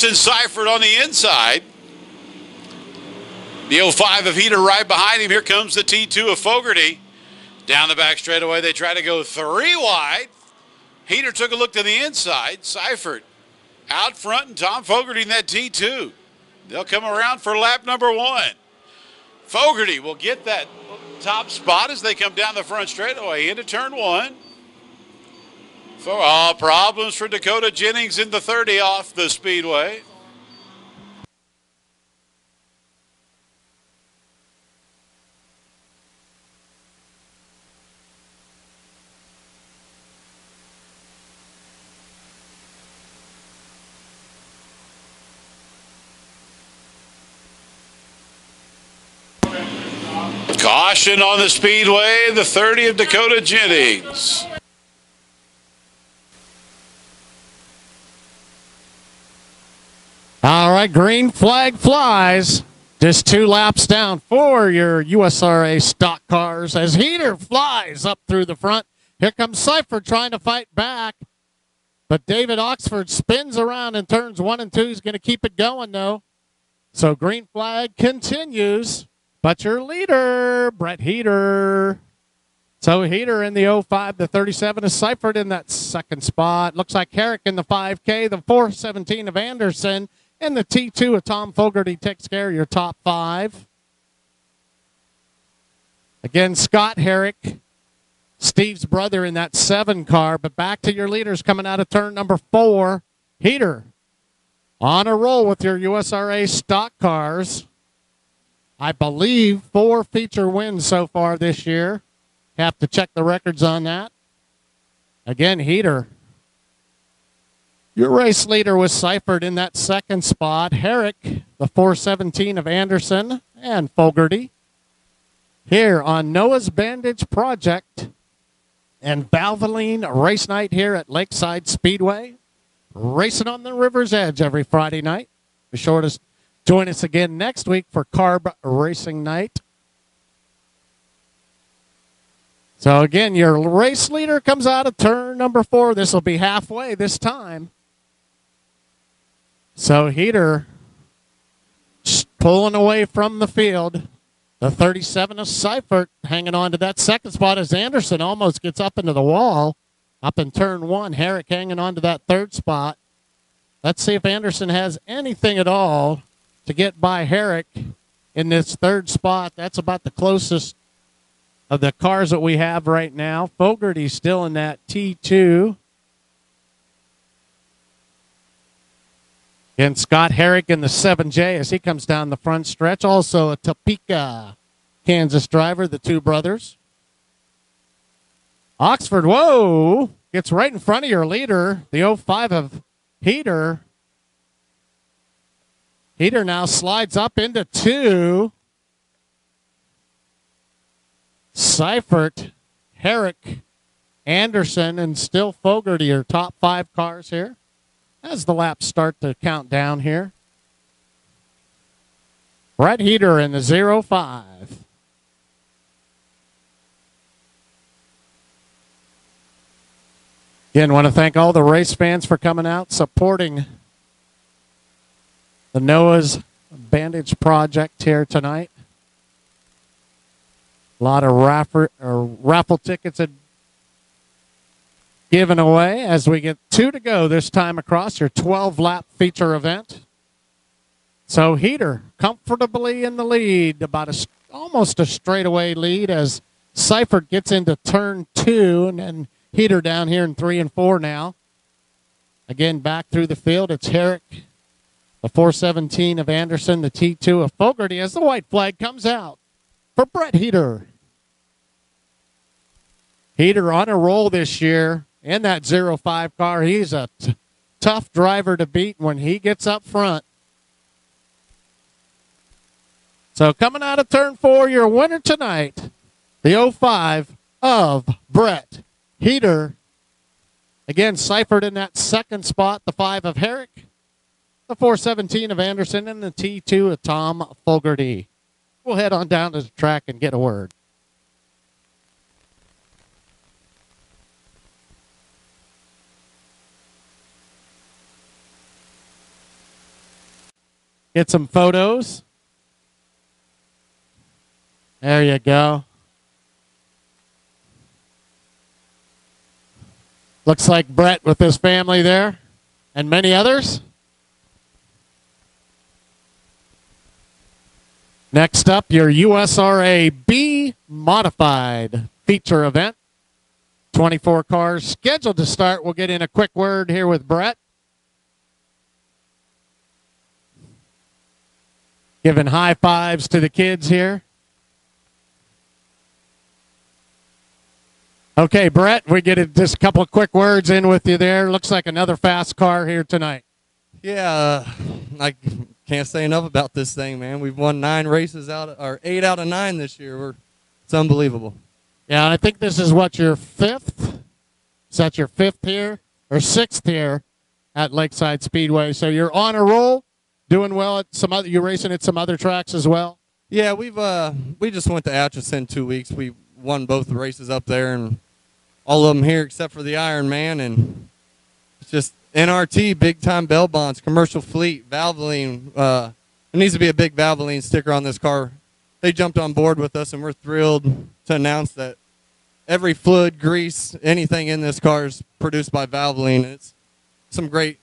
Justin Seifert on the inside. The 05 of Heater right behind him. Here comes the T2 of Fogarty. Down the back straightaway, they try to go 3 wide. Heater took a look to the inside. Seifert out front, and Tom Fogarty in that T2. They'll come around for lap number 1. Fogarty will get that top spot as they come down the front straightaway into turn 1. Problems for Dakota Jennings in the 30 off the Speedway. Caution on the Speedway, the 30 of Dakota Jennings. All right, green flag flies. Just 2 laps down for your USRA stock cars as Heater flies up through the front. Here comes Seifert trying to fight back. But David Oxford spins around in turns 1 and 2. He's going to keep it going, though. So green flag continues. But your leader, Brett Heater. So Heater in the 05, the 37 is Seifert in that second spot. Looks like Herrick in the 5K, the 417 of Anderson, and the T2 of Tom Fogarty takes care of your top 5. Again, Scott Herrick, Steve's brother in that 7 car. But back to your leaders coming out of turn number 4. Heater on a roll with your USRA stock cars. I believe 4 feature wins so far this year. Have to check the records on that. Again, Heater. Your race leader was Seifert in that second spot. Herrick, the 417 of Anderson, and Fogarty. Here on Noah's Bandage Project and Valvoline Race Night here at Lakeside Speedway. Racing on the river's edge every Friday night. Be sure to join us again next week for Carb Racing Night. So again, your race leader comes out of turn number 4. This will be halfway this time. So Heater pulling away from the field. The 37 of Seifert hanging on to that second spot as Anderson almost gets up into the wall. Up in turn 1, Herrick hanging on to that third spot. Let's see if Anderson has anything at all to get by Herrick in this third spot. That's about the closest of the cars that we have right now. Fogarty's still in that T2. And Scott Herrick in the 7J as he comes down the front stretch. Also a Topeka, Kansas driver, the 2 brothers. Oxford, whoa, gets right in front of your leader, the 05 of Heater. Heater now slides up into 2. Seifert, Herrick, Anderson, and still Fogarty are top 5 cars here as the laps start to count down here. Brett Heater in the 05. Again, want to thank all the race fans for coming out, supporting the Noah's Bandage Project here tonight. A lot of raffle tickets given away as we get 2 to go this time across your 12-lap feature event. So Heater comfortably in the lead, about almost a straightaway lead as Seifert gets into turn 2, and then Heater down here in 3 and 4 now. Again, back through the field, it's Herrick, the 417 of Anderson, the T2 of Fogarty as the white flag comes out for Brett Heater. Heater on a roll this year in that 05 car. He's a tough driver to beat when he gets up front. So coming out of turn 4, your winner tonight, the 05 of Brett Heater. Again, Seifert in that second spot, the 5 of Herrick, the 417 of Anderson, and the T2 of Tom Fogarty. We'll head on down to the track and get a word. Get some photos. There you go. Looks like Brett with his family there and many others. Next up, your USRA B Modified feature event. 24 cars scheduled to start. We'll get in a quick word here with Brett. Giving high fives to the kids here. Okay, Brett, we get just a couple of quick words in with you there. Looks like another fast car here tonight. Yeah, I can't say enough about this thing, man. We've won 9 races or 8 out of 9 this year. It's unbelievable. Yeah, and I think this is what, your 5th? Is that your 5th here or 6th here at Lakeside Speedway? So you're on a roll, doing well at some other. You're racing at some other tracks as well. Yeah, we just went to Atchison 2 weeks. We won both the races up there, and all of them here except for the Ironman, and it's just NRT, big time bell bonds, commercial fleet, Valvoline. There needs to be a big Valvoline sticker on this car. They jumped on board with us, and we're thrilled to announce that every fluid, grease, anything in this car is produced by Valvoline. It's some great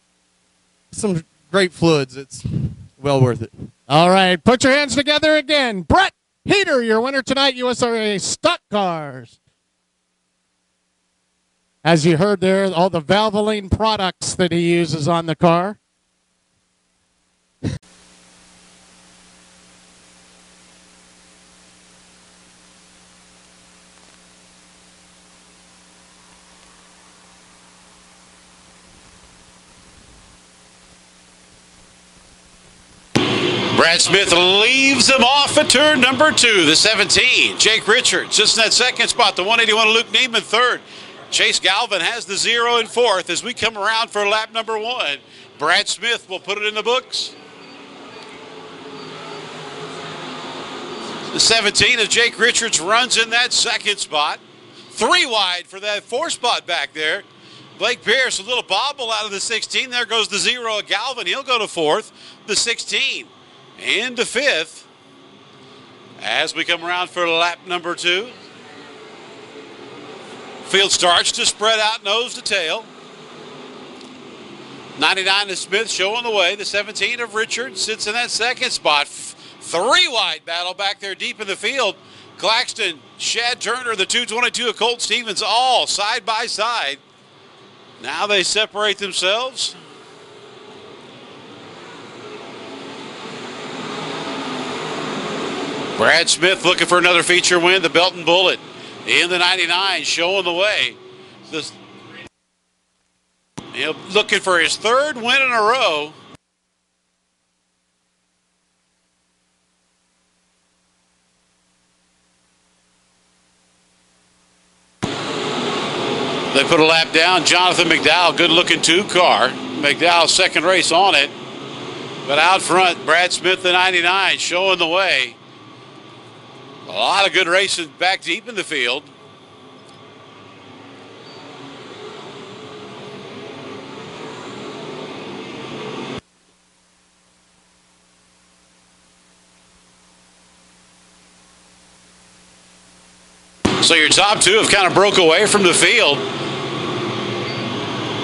fluids. It's well worth it. All right, put your hands together again. Brett Heater, your winner tonight, USRA Stock Cars. As you heard there, all the Valvoline products that he uses on the car. Brad Smith leaves him off at turn number 2, the 17. Jake Richards just in that second spot, the 181 Luke Neiman third. Chase Galvin has the 0 in 4th as we come around for lap number 1. Brad Smith will put it in the books. The 17 of Jake Richards runs in that second spot. 3 wide for that 4 spot back there. Blake Pierce, a little bobble out of the 16. There goes the 0 of Galvin. He'll go to 4th. The 16 into 5th as we come around for lap number 2. Field starts to spread out nose to tail. 99 of Smith showing the way. The 17 of Richards sits in that second spot. 3 wide battle back there deep in the field. Claxton, Shad Turner, the 222 of Colt Stevens, all side by side. Now they separate themselves. Brad Smith looking for another feature win. The Belton Bullet in the 99 showing the way. Looking for his 3rd win in a row. They put a lap down. Jonathan McDowell, good looking 2 car. McDowell's second race on it. But out front, Brad Smith, the 99, showing the way. A lot of good racing back deep in the field. So your top 2 have kind of broke away from the field.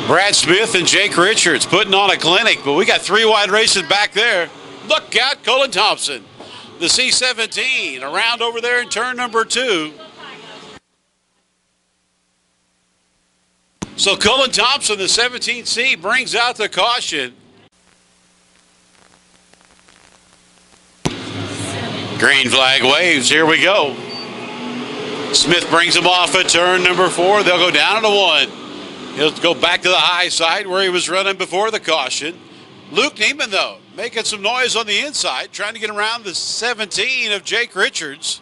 Brad Smith and Jake Richards putting on a clinic, but we got 3 wide races back there. Look out, Colin Thompson. The C-17 around over there in turn number 2. So Colin Thompson, the 17C, brings out the caution. Green flag waves. Here we go. Smith brings him off at turn number 4. They'll go down to 1. He'll go back to the high side where he was running before the caution. Luke Neiman, though, making some noise on the inside, trying to get around the 17 of Jake Richards.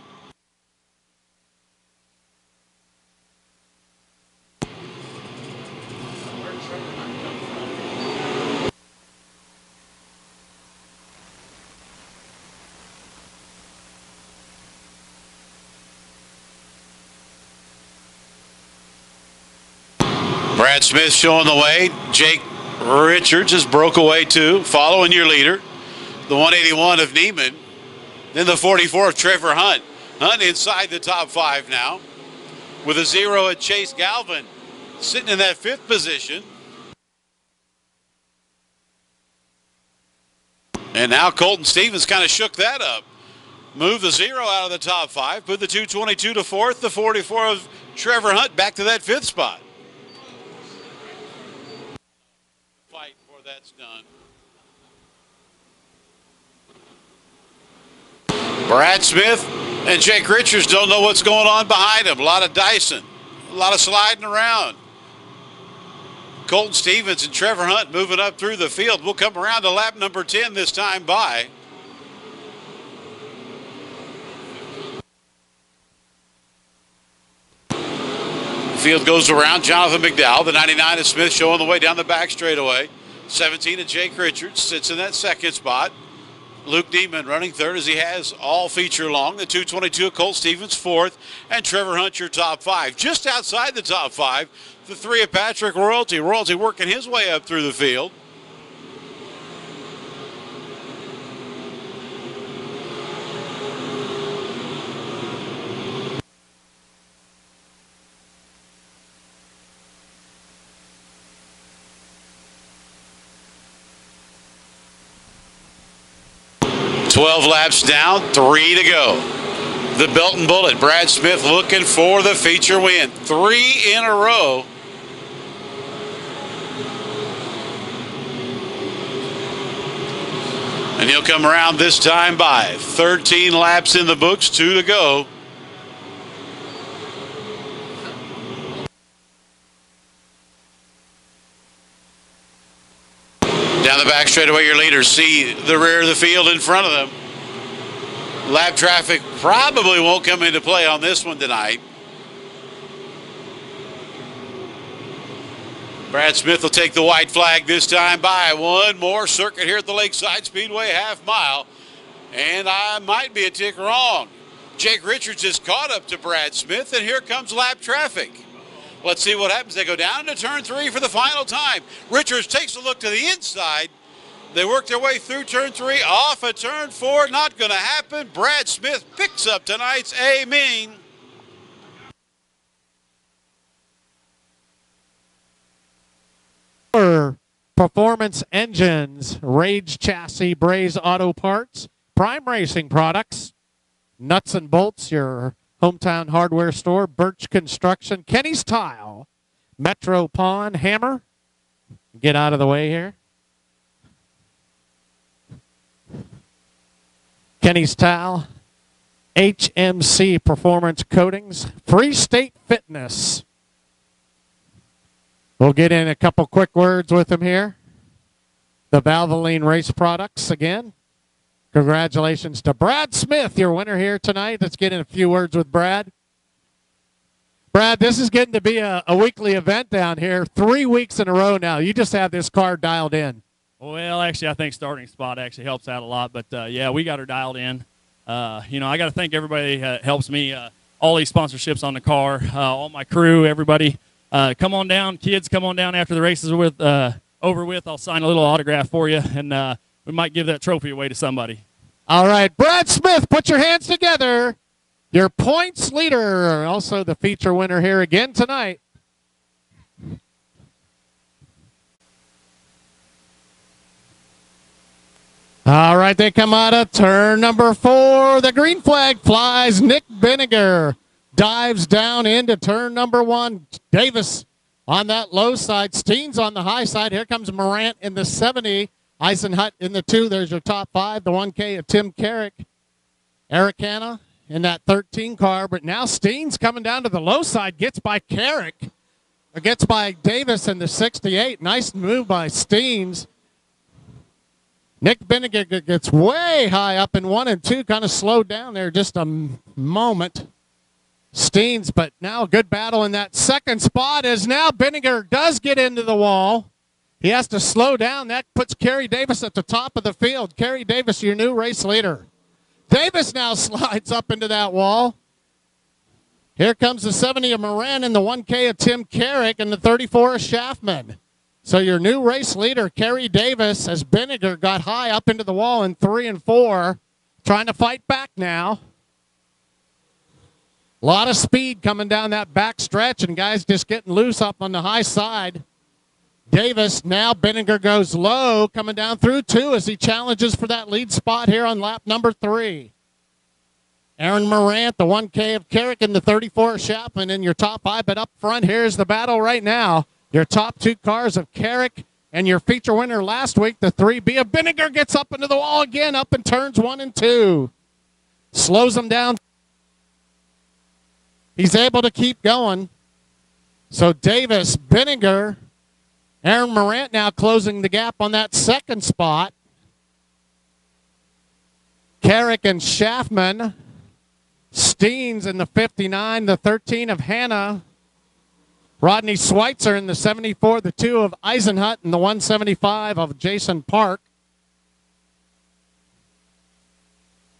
Brad Smith showing the way. Jake Richards has broke away too, following your leader. the 181 of Neiman, then the 44 of Trevor Hunt. Hunt inside the top 5 now, with a 0 at Chase Galvin, sitting in that 5th position. And now Colton Stevens kind of shook that up. Moved the 0 out of the top 5, put the 222 to 4th, the 44 of Trevor Hunt back to that 5th spot. Fight before that's done. Brad Smith and Jake Richards don't know what's going on behind him. A lot of Dyson, a lot of sliding around. Colton Stevens and Trevor Hunt moving up through the field. We'll come around to lap number 10 this time by. Field goes around. Jonathan McDowell, the 99 of Smith, showing the way down the back straightaway. 17 of Jake Richards sits in that 2nd spot. Luke Neiman running 3rd as he has all feature long. The 222 of Colt Stevens 4th, and Trevor Hunt your top 5. Just outside the top 5, the 3 of Patrick Royalty. Royalty working his way up through the field. "12 laps down, 3 to go." The Belton Bullet, Brad Smith looking for the feature win. 3 in a row. And he'll come around this time by. 13 laps in the books, 2 to go. Down the back straightaway, your leaders see the rear of the field in front of them. Lap traffic probably won't come into play on this one tonight. Brad Smith will take the white flag this time by. One more circuit here at the Lakeside Speedway half mile. And I might be a tick wrong. Jake Richards is caught up to Brad Smith, and here comes lap traffic. Let's see what happens. They go down to turn 3 for the final time. Richards takes a look to the inside. They work their way through turn 3, off at turn 4. Not going to happen. Brad Smith picks up tonight's A-mean. Performance Engines, Rage Chassis, Braze Auto Parts, Prime Racing Products, Nuts and Bolts, your hometown hardware store, Birch Construction, Kenny's Tile, Metro Pawn, Hammer. Get out of the way here. Kenny's Tile, HMC Performance Coatings, Free State Fitness. We'll get in a couple quick words with him here. The Valvoline Race Products again. Congratulations to Brad Smith, your winner here tonight. Let's get in a few words with Brad. Brad, this is getting to be a weekly event down here. 3 weeks in a row now. You just have this car dialed in. Well, actually, I think starting spot actually helps out a lot. But, yeah, we got her dialed in. You know, I got to thank everybody that helps me, all these sponsorships on the car, all my crew, everybody. Come on down, kids, come on down after the race is over with. I'll sign a little autograph for you, and we might give that trophy away to somebody. All right, Brad Smith, put your hands together. Your points leader, also the feature winner here again tonight. All right, they come out of turn number 4. The green flag flies. Nick Benninger dives down into turn number 1. Davis on that low side. Steens on the high side. Here comes Morant in the 70. Eisenhut in the 2. There's your top 5. The 1K of Tim Carrick. Eric Hanna in that 13 car. But now Steens coming down to the low side. Gets by Carrick. Or gets by Davis in the 68. Nice move by Steens. Nick Benninger gets way high up in 1 and 2. Kind of slowed down there just a moment. Steens, but now a good battle in that second spot as now Benninger does get into the wall. He has to slow down. That puts Kerry Davis at the top of the field. Kerry Davis, your new race leader. Davis now slides up into that wall. Here comes the 70 of Moran and the 1K of Tim Carrick and the 34 of Schaffman. So your new race leader, Kerry Davis, as Benninger got high up into the wall in 3 and 4, trying to fight back now. A lot of speed coming down that back stretch, and guys just getting loose up on the high side. Davis, now Benninger goes low, coming down through 2 as he challenges for that lead spot here on lap number 3. Aaron Morant, the 1K of Carrick, and the 34 of Chapman in your top 5. But up front, here's the battle right now. Your top 2 cars of Carrick and your feature winner last week, the 3B of Benninger, gets up into the wall again, up in turns 1 and 2. Slows him down. He's able to keep going. So Davis, Benninger, Aaron Morant now closing the gap on that second spot. Carrick and Schaffman. Steens in the 59, the 13 of Hanna. Rodney Schweitzer in the 74, the 2 of Eisenhut, and the 175 of Jason Park.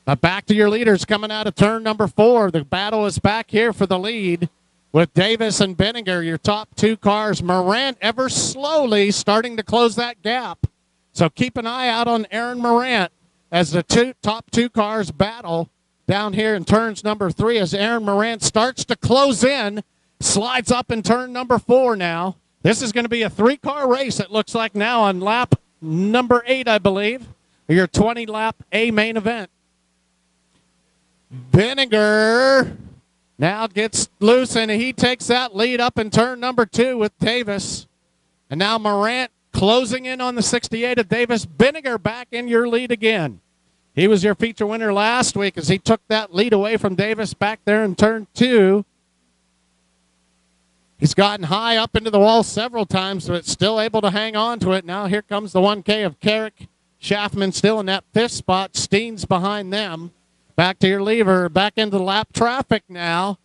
But back to your leaders coming out of turn number 4. The battle is back here for the lead with Davis and Benninger, your top 2 cars. Morant ever slowly starting to close that gap. So keep an eye out on Aaron Morant as the top 2 cars battle down here in turns number 3 as Aaron Morant starts to close in, slides up in turn number 4 now. This is going to be a 3-car race, it looks like now, on lap number 8, I believe, your 20-lap A main event. Benninger now gets loose, and he takes that lead up in turn number 2 with Davis. And now Morant closing in on the 68 of Davis. Benninger back in your lead again. He was your feature winner last week as he took that lead away from Davis back there in turn 2. He's gotten high up into the wall several times, but still able to hang on to it. Now here comes the 1K of Carrick. Schaffman still in that 5th spot. Steens behind them. Back to your lever. Back into the lap traffic now.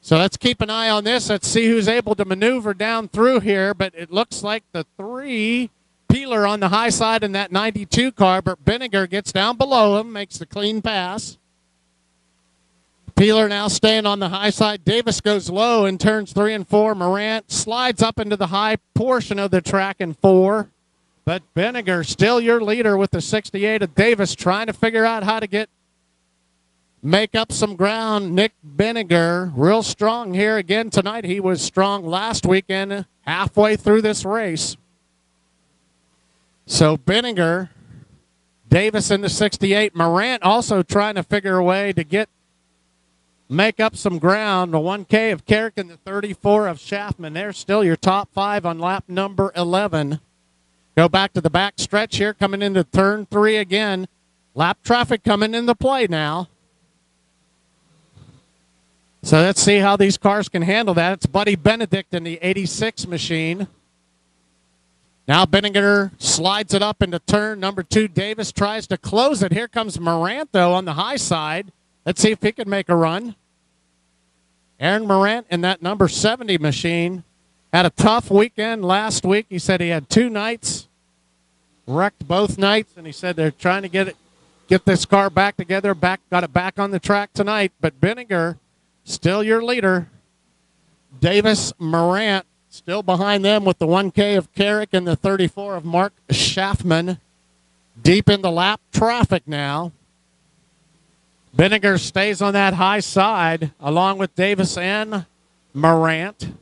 So let's keep an eye on this. Let's see who's able to maneuver down through here. But it looks like the 3... Peeler on the high side in that 92 car, but Benninger gets down below him, makes the clean pass. Peeler now staying on the high side. Davis goes low in turns 3 and 4. Morant slides up into the high portion of the track in 4. But Benninger still your leader with the 68 of Davis, trying to figure out how to make up some ground. Nick Benninger, real strong here again tonight. He was strong last weekend, halfway through this race. So Benninger, Davis in the 68. Morant also trying to figure a way to make up some ground. The 1K of Carrick and the 34 of Schaffman. They're still your top 5 on lap number 11. Go back to the back stretch here, coming into turn 3 again. Lap traffic coming into play now. So let's see how these cars can handle that. It's Buddy Benedict in the 86 machine. Now Benninger slides it up into turn number 2. Davis tries to close it. Here comes Morant, though, on the high side. Let's see if he can make a run. Aaron Morant in that number 70 machine had a tough weekend last week. He said he had 2 nights, wrecked both nights, and he said they're trying to get this car back together, got it back on the track tonight. But Benninger, still your leader. Davis, Morant, still behind them with the 1K of Carrick and the 34 of Mark Schaffman. Deep in the lap traffic now. Benninger stays on that high side along with Davis and Morant.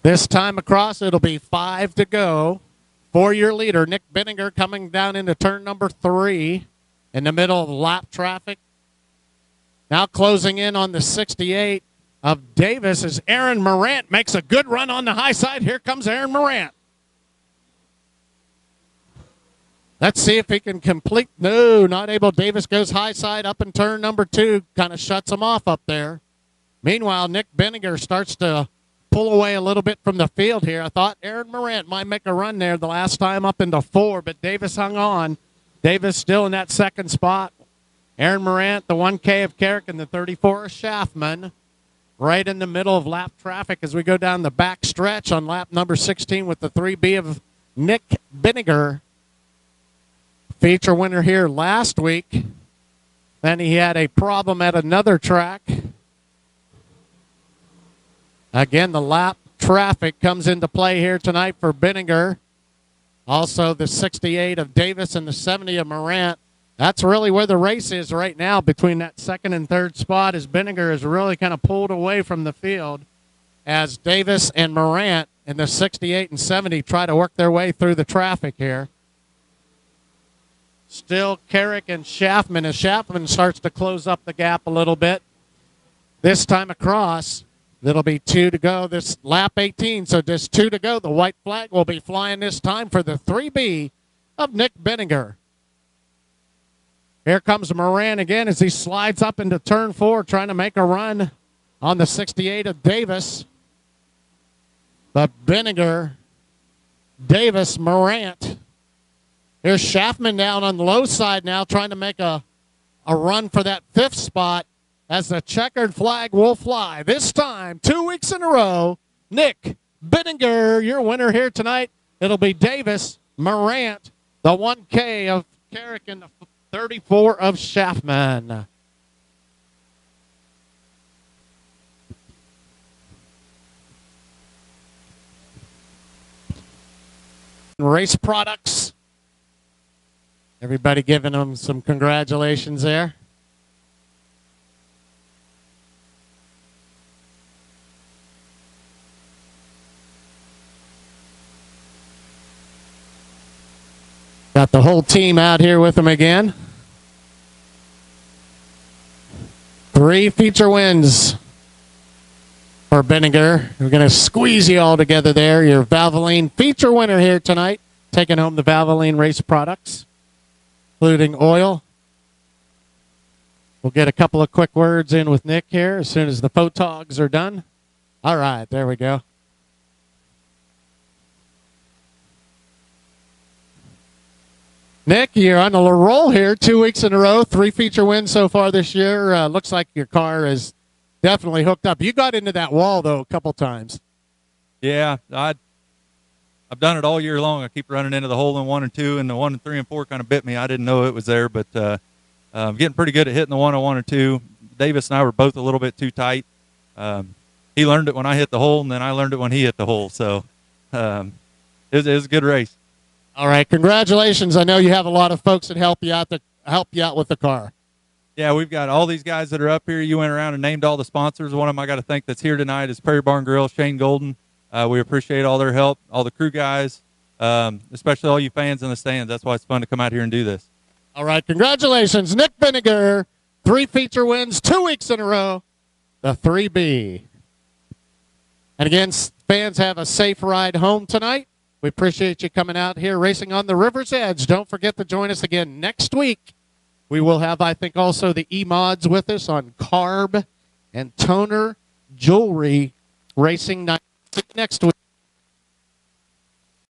This time across, it'll be 5 to go for your leader. Nick Benninger coming down into turn number 3 in the middle of lap traffic. Now closing in on the 68 of Davis as Aaron Morant makes a good run on the high side. Here comes Aaron Morant. Let's see if he can complete. No, not able. Davis goes high side up in turn number 2. Kind of shuts him off up there. Meanwhile, Nick Benninger starts to pull away a little bit from the field here. I thought Aaron Morant might make a run there the last time up into 4, but Davis hung on. Davis still in that 2nd spot. Aaron Morant, the 1K of Carrick, and the 34 of Schaffman. Right in the middle of lap traffic as we go down the back stretch on lap number 16 with the 3B of Nick Benninger. Feature winner here last week. Then he had a problem at another track. Again, the lap traffic comes into play here tonight for Benninger. Also, the 68 of Davis and the 70 of Morant. That's really where the race is right now between that second and third spot, as Benninger is really kind of pulled away from the field as Davis and Morant in the 68 and 70 try to work their way through the traffic here. Still Carrick and Schaffman as Schaffman starts to close up the gap a little bit. This time across, it'll be 2 to go. This lap 18, so just 2 to go. The white flag will be flying this time for the 3B of Nick Benninger. Here comes Moran again as he slides up into turn 4, trying to make a run on the 68 of Davis. But Benninger, Davis, Morant. Here's Schaffman down on the low side now, trying to make a run for that 5th spot as the checkered flag will fly. This time, 2 weeks in a row, Nick Benninger, your winner here tonight. It'll be Davis, Morant, the 1K of Carrick, and the 34 of Schaffman. Race products. Everybody giving them some congratulations there. Got the whole team out here with them again. 3 feature wins for Benninger. We're going to squeeze you all together there. Your Valvoline feature winner here tonight, taking home the Valvoline race products, including oil. We'll get a couple of quick words in with Nick here as soon as the photogs are done. All right, there we go. Nick, you're on a roll here, 2 weeks in a row, 3 feature wins so far this year. Looks like your car is definitely hooked up. You got into that wall, though, a couple times. Yeah, I've done it all year long. I keep running into the hole in 1 and 2, and the 1 and 3 and 4 kind of bit me. I didn't know it was there, but I'm getting pretty good at hitting the 1 on 1 and 2. Davis and I were both a little bit too tight. He learned it when I hit the hole, and then I learned it when he hit the hole. So it was a good race. All right, congratulations. I know you have a lot of folks that help you out with the car. Yeah, we've got all these guys that are up here. You went around and named all the sponsors. One of them I got to thank that's here tonight is Prairie Barn Grill, Shane Golden. We appreciate all their help, all the crew guys, especially all you fans in the stands. That's why it's fun to come out here and do this. All right, congratulations, Nick Benninger. 3 feature wins, 2 weeks in a row, the 3B. And again, fans, have a safe ride home tonight. We appreciate you coming out here racing on the River's Edge. Don't forget to join us again next week. We will have, I think, also the E-Mods with us on carb and toner jewelry racing night next week.